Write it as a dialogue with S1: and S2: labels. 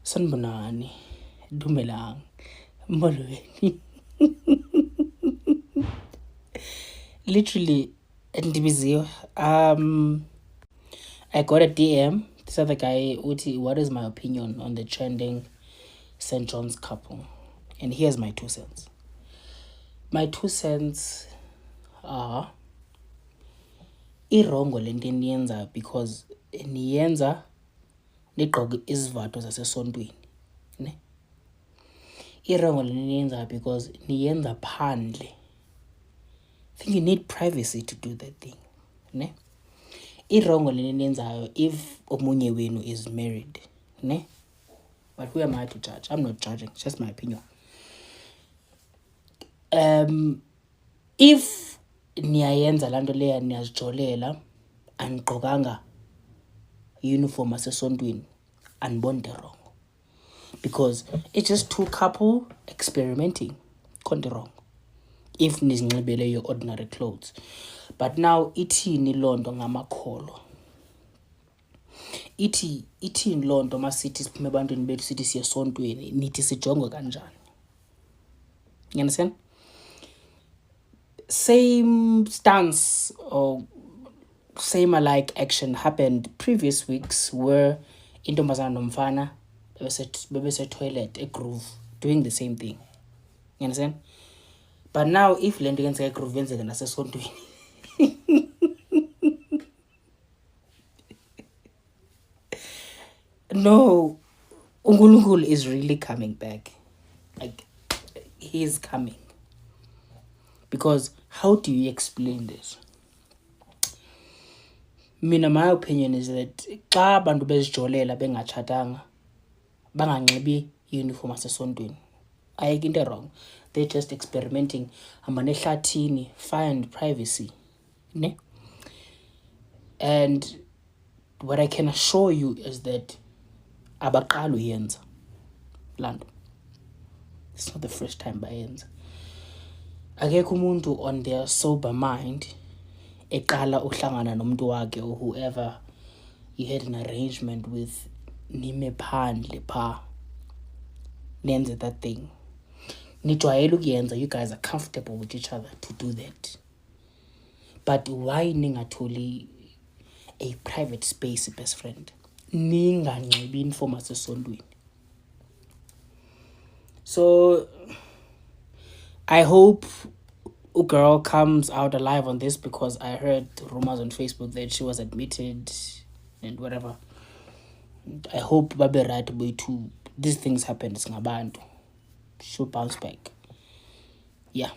S1: Sanibonani, dumelang, molweni. Literally, ndibiziwe. I got a DM. This other guy, Uti, what is my opinion on the trending St. John's couple? And here's my 2 cents. My 2 cents are irongo lento eniyenza because niyenza nigqoke izizathu zasesontweni, ne? Irongo lento eniyenza because niyenza phandle. I think you need privacy to do that thing, ne? Irongo lento eniyenzayo if omunye wenu is married, ne? But who am I to judge? I'm not judging, it's just my opinion. If niyayenza lanto leya niyazijolela anigqokanga uniform asesontweni anibonde wrong, because it's just 2 couple experimenting konke wrong if nizinxibele your ordinary clothes. But now ithini lonto ngamakholo, ithini lonto masithi siphume ebantwini bethu sithi siye esontweni nithi sijongwe kanjani? You understand? Same stance or same alike action happened previous weeks where intombazana nomfana bebese toilet eGroove doing the same thing. You understand? But now if lento yenzeka eGroove yenzeka nasesontweni no, uNkulunkulu is really coming back. Like, he is coming. Because how do you explain this? Mina, my opinion is that xa abantu bezijolela bengatshatanga banganxibi uniform asesontweni, ayikho into wrong. They're just experimenting. Hamba nehlathini, find privacy, ne? And what I can assure you is that abaqala uyenza lanto. It's not the first time bayenza. Akekho umuntu on their sober mind eqala uhlangana nomuntu wakhe or whoever you had an arrangement with nime phandle pha nenze that thing. Nijwayele ukuyenza, you guys are comfortable with each other to do that. But why ningatholi a private space, best friend? Ninganxibi uniform asesontweni. So I hope a girl comes out alive on this, because I heard rumors on Facebook that she was admitted and whatever. I hope babe right way too. These things happen. It's ngabantu. She'll bounce back. Yeah.